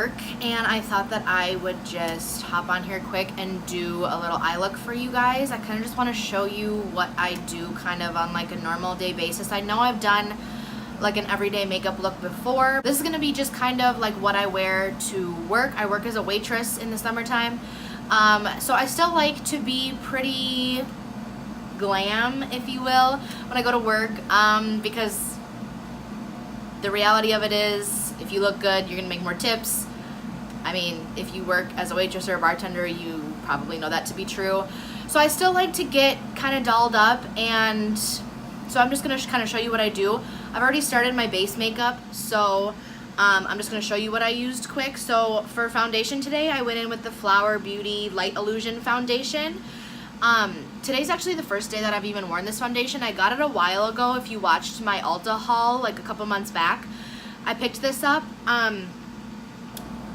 work, and I thought that I would just hop on here quick and do a little eye look for you guys. I kind of just want to show you what I do kind of on like a normal day basis. I know I've done like an everyday makeup look before. This is going to be just kind of like what I wear to work. I work as a waitress in the summertime, so I still like to be pretty glam, if you will, when I go to work, because the reality of it is, if you look good, you're gonna make more tips. I mean, if you work as a waitress or a bartender, you probably know that to be true. So I still like to get kind of dolled up, and so I'm just gonna kind of show you what I do. I've already started my base makeup, so I'm just gonna show you what I used quick. So for foundation today, I went in with the Flower Beauty Light Illusion foundation. Today's actually the first day that I've even worn this foundation. I got it a while ago. If you watched my Ulta haul like a couple months back, I picked this up,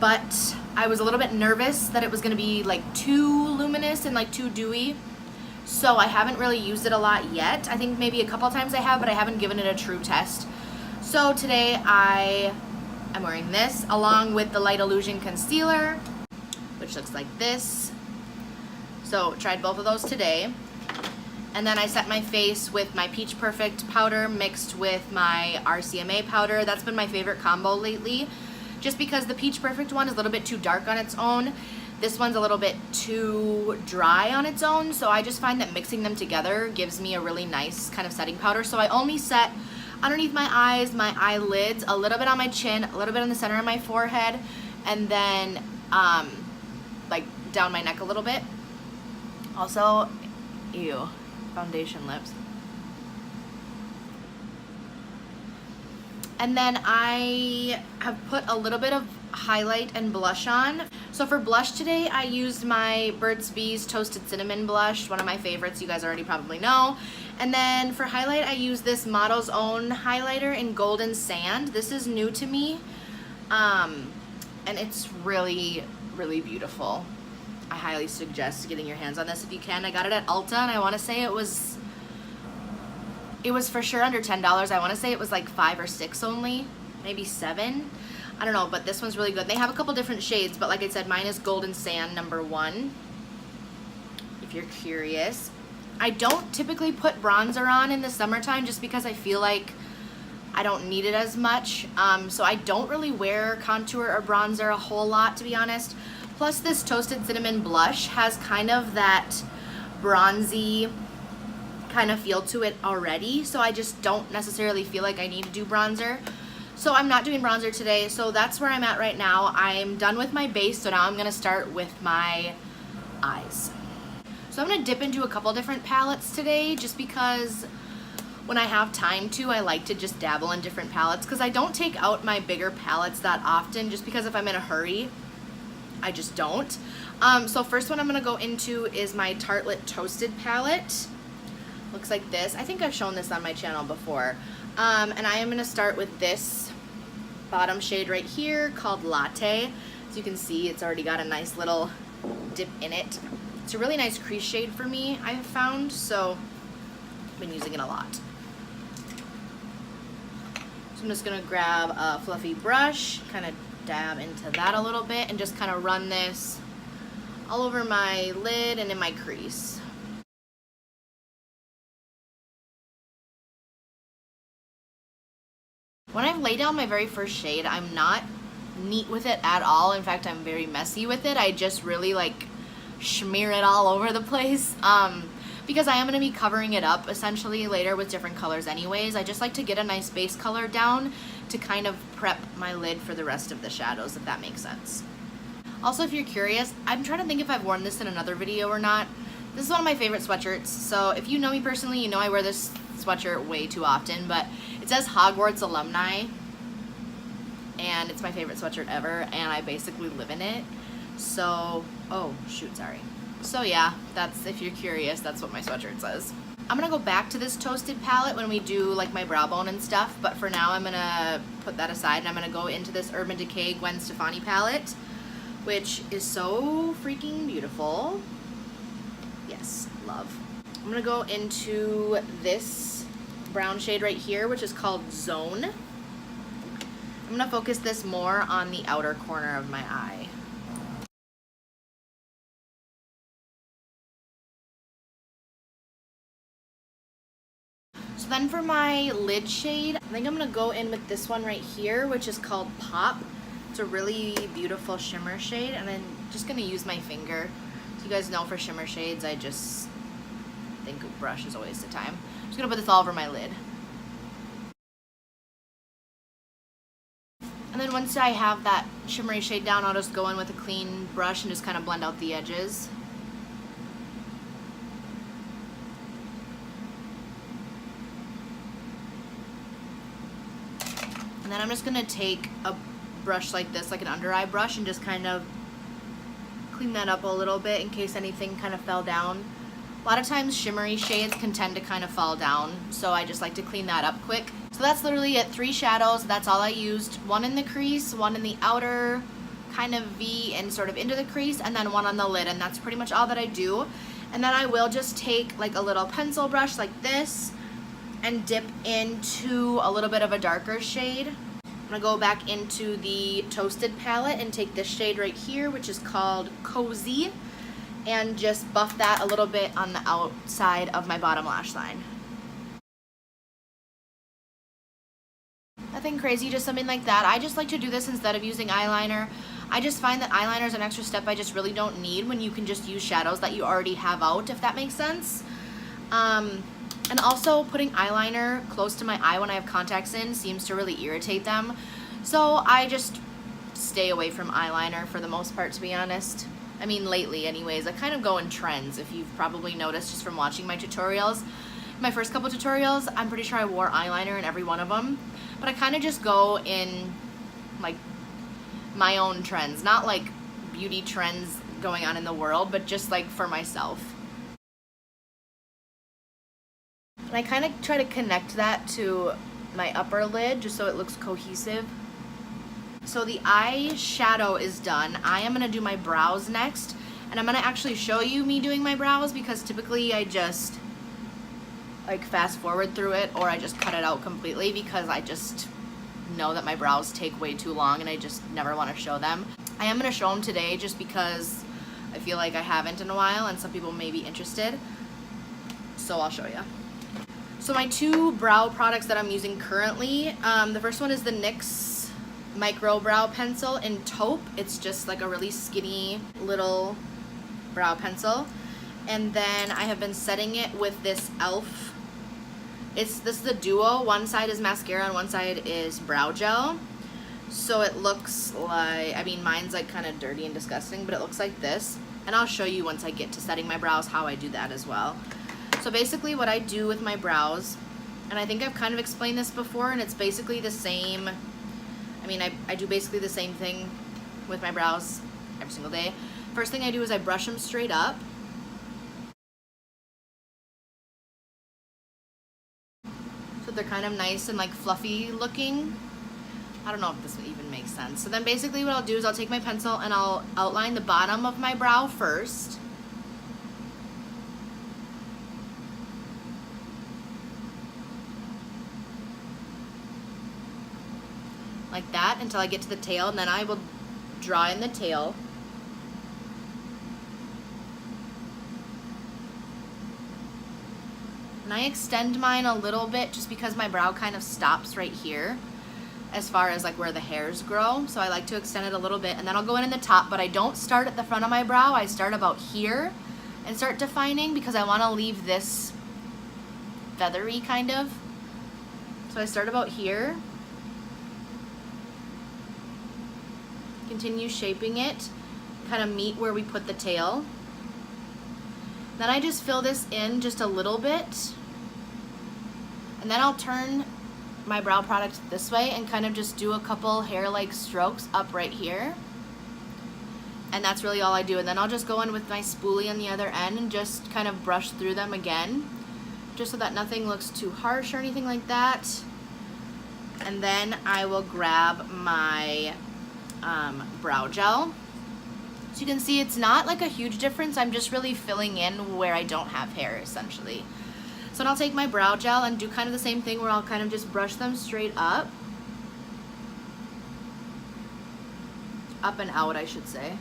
but I was a little bit nervous that it was going to be like too luminous and like too dewy, so I haven't really used it a lot yet. I think maybe a couple times I have, but I haven't given it a true test. So today I am wearing this along with the Light Illusion concealer, which looks like this. So tried both of those today. And then I set my face with my Peach Perfect powder mixed with my RCMA powder. That's been my favorite combo lately, just because the Peach Perfect one is a little bit too dark on its own. This one's a little bit too dry on its own, so I just find that mixing them together gives me a really nice kind of setting powder. So I only set underneath my eyes, my eyelids, a little bit on my chin, a little bit on the center of my forehead, and then like down my neck a little bit. Also, ew, foundation lips. And then I have put a little bit of highlight and blush on. So for blush today, I used my Burts Bees Toasted Cinnamon blush, one of my favorites, you guys already probably know. And then for highlight, I use this Model's Own highlighter in Golden Sand. This is new to me, and it's really, really beautiful. I highly suggest getting your hands on this if you can. I got it at Ulta, and I want to say it was for sure under $10. I want to say it was like 5 or 6 only, maybe 7. I don't know, but this one's really good. They have a couple different shades, but like I said, mine is Golden Sand #1, if you're curious. I don't typically put bronzer on in the summertime just because I feel like I don't need it as much. So I don't really wear contour or bronzer a whole lot, to be honest. Plus this Toasted Cinnamon blush has kind of that bronzy kind of feel to it already, so I just don't necessarily feel like I need to do bronzer. So I'm not doing bronzer today, so that's where I'm at right now. I'm done with my base, so now I'm gonna start with my eyes. So I'm gonna dip into a couple different palettes today, just because when I have time to, I like to just dabble in different palettes, because I don't take out my bigger palettes that often, just because if I'm in a hurry, I just don't. So first one I'm gonna go into is my Tarte Toasted palette. Looks like this. I think I've shown this on my channel before. And I am gonna start with this bottom shade right here called Latte. As you can see, it's already got a nice little dip in it. It's a really nice crease shade for me, I've found, so I've been using it a lot. So I'm just gonna grab a fluffy brush, kind of dab into that a little bit, and just kind of run this all over my lid and in my crease. When I've laid down my very first shade, I'm not neat with it at all. In fact, I'm very messy with it. I just really like smear it all over the place, because I am going to be covering it up essentially later with different colors anyways. I just like to get a nice base color down to kind of prep my lid for the rest of the shadows, if that makes sense. Also, if you're curious, I'm trying to think if I've worn this in another video or not. This is one of my favorite sweatshirts, so if you know me personally, you know I wear this sweatshirt way too often, but it says Hogwarts Alumni, and it's my favorite sweatshirt ever, and I basically live in it. So, oh shoot, sorry. So yeah, that's, if you're curious, that's what my sweatshirt says. I'm gonna go back to this Toasted palette when we do like my brow bone and stuff, but for now I'm gonna put that aside and I'm gonna go into this Urban Decay Gwen Stefani palette, which is so freaking beautiful. Yes, love. I'm gonna go into this brown shade right here, which is called Zone. I'm gonna focus this more on the outer corner of my eye. So then for my lid shade, I think I'm gonna go in with this one right here, which is called Pop. It's a really beautiful shimmer shade, and I'm just gonna use my finger. So you guys know for shimmer shades, I just think a brush is a waste of time. I'm just gonna put this all over my lid. And then once I have that shimmery shade down, I'll just go in with a clean brush and just kind of blend out the edges. And then I'm just gonna take a brush like this, like an under eye brush, and just kind of clean that up a little bit in case anything kind of fell down. A lot of times shimmery shades can tend to kind of fall down, so I just like to clean that up quick. So that's literally it, 3 shadows, that's all I used. 1 in the crease, 1 in the outer kind of V and sort of into the crease, and then 1 on the lid, and that's pretty much all that I do. And then I will just take like a little pencil brush like this and dip into a little bit of a darker shade. I'm gonna go back into the Toasted palette and take this shade right here, which is called Cozy, and just buff that a little bit on the outside of my bottom lash line. Nothing crazy, just something like that. I just like to do this instead of using eyeliner. I just find that eyeliner is an extra step I just really don't need when you can just use shadows that you already have out, if that makes sense. And also putting eyeliner close to my eye when I have contacts in seems to really irritate them. So I just stay away from eyeliner for the most part, to be honest. I mean, lately anyways, I kind of go in trends, if you've probably noticed just from watching my tutorials. My first couple tutorials, I'm pretty sure I wore eyeliner in every one of them. But I kind of just go in like my own trends, not like beauty trends going on in the world, but just like for myself. And I kind of try to connect that to my upper lid just so it looks cohesive. So the eyeshadow is done. I am going to do my brows next. And I'm going to actually show you me doing my brows because typically I just like fast forward through it, or I just cut it out completely because I just know that my brows take way too long and I just never want to show them. I am going to show them today just because I feel like I haven't in a while and some people may be interested. So I'll show you. So my 2 brow products that I'm using currently, the first one is the NYX Microbrow pencil in Taupe. It's just like a really skinny little brow pencil. And then I have been setting it with this e.l.f. This is the duo. One side is mascara and one side is brow gel. So it looks like, I mean, mine's like kind of dirty and disgusting, but it looks like this. And I'll show you once I get to setting my brows how I do that as well. So basically what I do with my brows, and I think I've kind of explained this before, and it's basically the same. I mean, I do basically the same thing with my brows every single day. First thing I do is I brush them straight up. So they're kind of nice and like fluffy looking. I don't know if this even makes sense. So then basically what I'll do is I'll take my pencil and I'll outline the bottom of my brow first. Like that until I get to the tail, and then I will draw in the tail. And I extend mine a little bit just because my brow kind of stops right here as far as like where the hairs grow. So I like to extend it a little bit, and then I'll go in the top, but I don't start at the front of my brow. I start about here and start defining because I want to leave this feathery kind of. So I start about here. Continue shaping it, kind of meet where we put the tail. Then I just fill this in just a little bit, and then I'll turn my brow product this way and kind of just do a couple hair-like strokes up right here. And that's really all I do. And then I'll just go in with my spoolie on the other end and just kind of brush through them again, just so that nothing looks too harsh or anything like that. And then I will grab my brow gel. So you can see it's not like a huge difference. I'm just really filling in where I don't have hair, essentially. So then I'll take my brow gel and do kind of the same thing where I'll kind of just brush them straight up. up and out, I should say.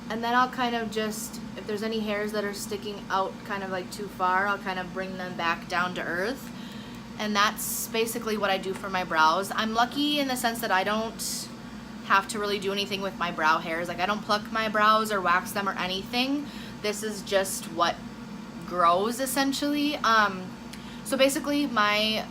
And then I'll kind of just, if there's any hairs that are sticking out kind of like too far, I'll kind of bring them back down to earth. And that's basically what I do for my brows. I'm lucky in the sense that I don't have to really do anything with my brow hairs. Like I don't pluck my brows or wax them or anything. This is just what grows essentially. So basically my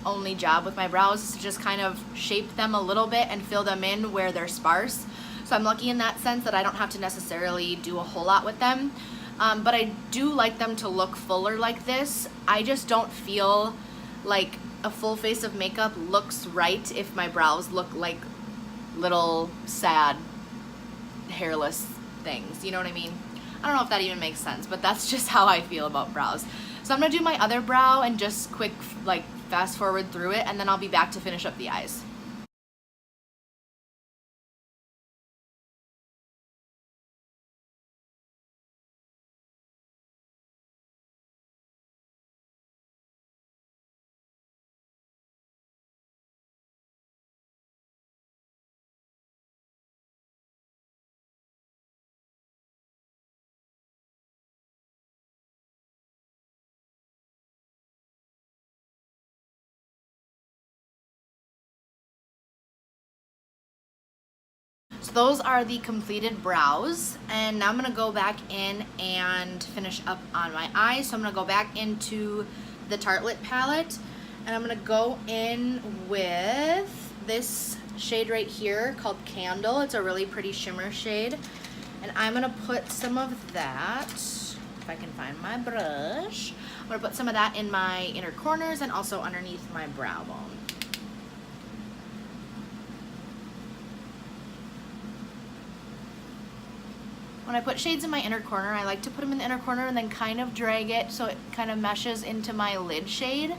only job with my brows is to just kind of shape them a little bit and fill them in where they're sparse. So I'm lucky in that sense that I don't have to necessarily do a whole lot with them. But I do like them to look fuller like this. I just don't feel like a full face of makeup looks right if my brows look like little sad hairless things. You know what I mean? I don't know if that even makes sense, but that's just how I feel about brows. So I'm gonna do my other brow and just quick like fast forward through it, and then I'll be back to finish up the eyes. So those are the completed brows, and now I'm going to go back in and finish up on my eyes. So I'm going to go back into the Tarte palette, and I'm going to go in with this shade right here called Candle. It's a really pretty shimmer shade, and I'm going to put some of that, if I can find my brush, I'm going to put some of that in my inner corners and also underneath my brow bone. When I put shades in my inner corner, I like to put them in the inner corner and then kind of drag it so it kind of meshes into my lid shade,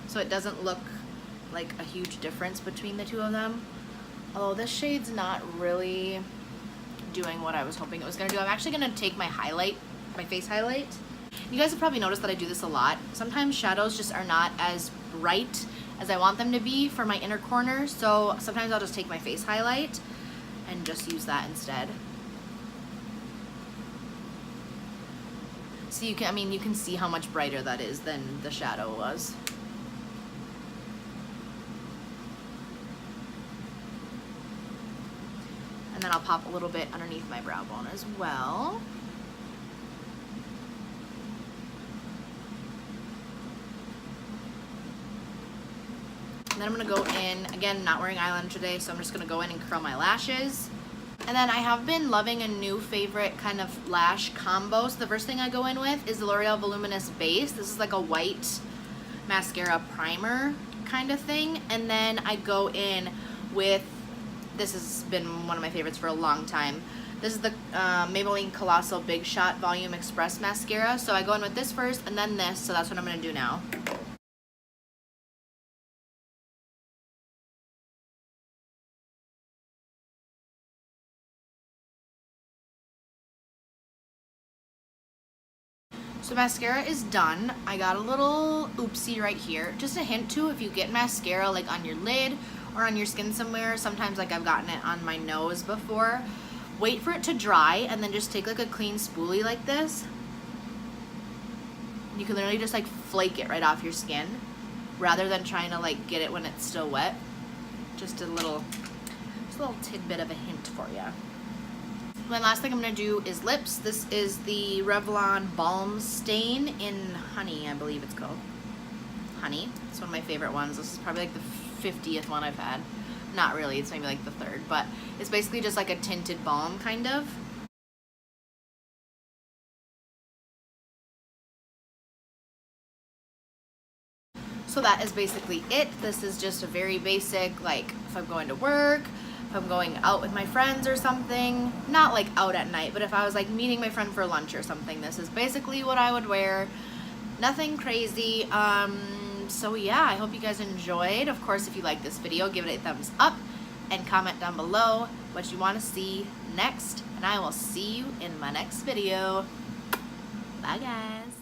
so it doesn't look like a huge difference between the two of them. Although this shade's not really doing what I was hoping it was gonna do. I'm actually gonna take my highlight, my face highlight. You guys have probably noticed that I do this a lot. Sometimes shadows just are not as bright as I want them to be for my inner corner, so sometimes I'll just take my face highlight and just use that instead. So you can, I mean, you can see how much brighter that is than the shadow was. And then I'll pop a little bit underneath my brow bone as well. And then I'm gonna go in, again, not wearing eyeliner today, so I'm just gonna go in and curl my lashes. And then I have been loving a new favorite kind of lash combo. So the first thing I go in with is the Loreal Voluminous base. This is like a white mascara primer kind of thing. And then I go in with, this has been one of my favorites for a long time. This is the Maybelline Colossal Big Shot Volume Express Mascara. So I go in with this first and then this, so that's what I'm gonna do now. So mascara is done. I got a little oopsie right here. Just a hint too, if you get mascara like on your lid or on your skin somewhere, sometimes like I've gotten it on my nose before, wait for it to dry and then just take like a clean spoolie like this. You can literally just like flake it right off your skin rather than trying to like get it when it's still wet. Just a little tidbit of a hint for you. My last thing I'm going to do is lips. This is the Revlon Balm Stain in Honey, I believe it's called. Honey. It's one of my favorite ones. This is probably like the 50th one I've had. Not really, it's maybe like the 3rd, but it's basically just like a tinted balm kind of. So that is basically it. This is just a very basic, like if I'm going to work, if I'm going out with my friends or something, not like out at night, but if I was like meeting my friend for lunch or something, this is basically what I would wear. Nothing crazy. So yeah, I hope you guys enjoyed. Of course, if you like this video, give it a thumbs up and comment down below what you want to see next, and I will see you in my next video. Bye guys.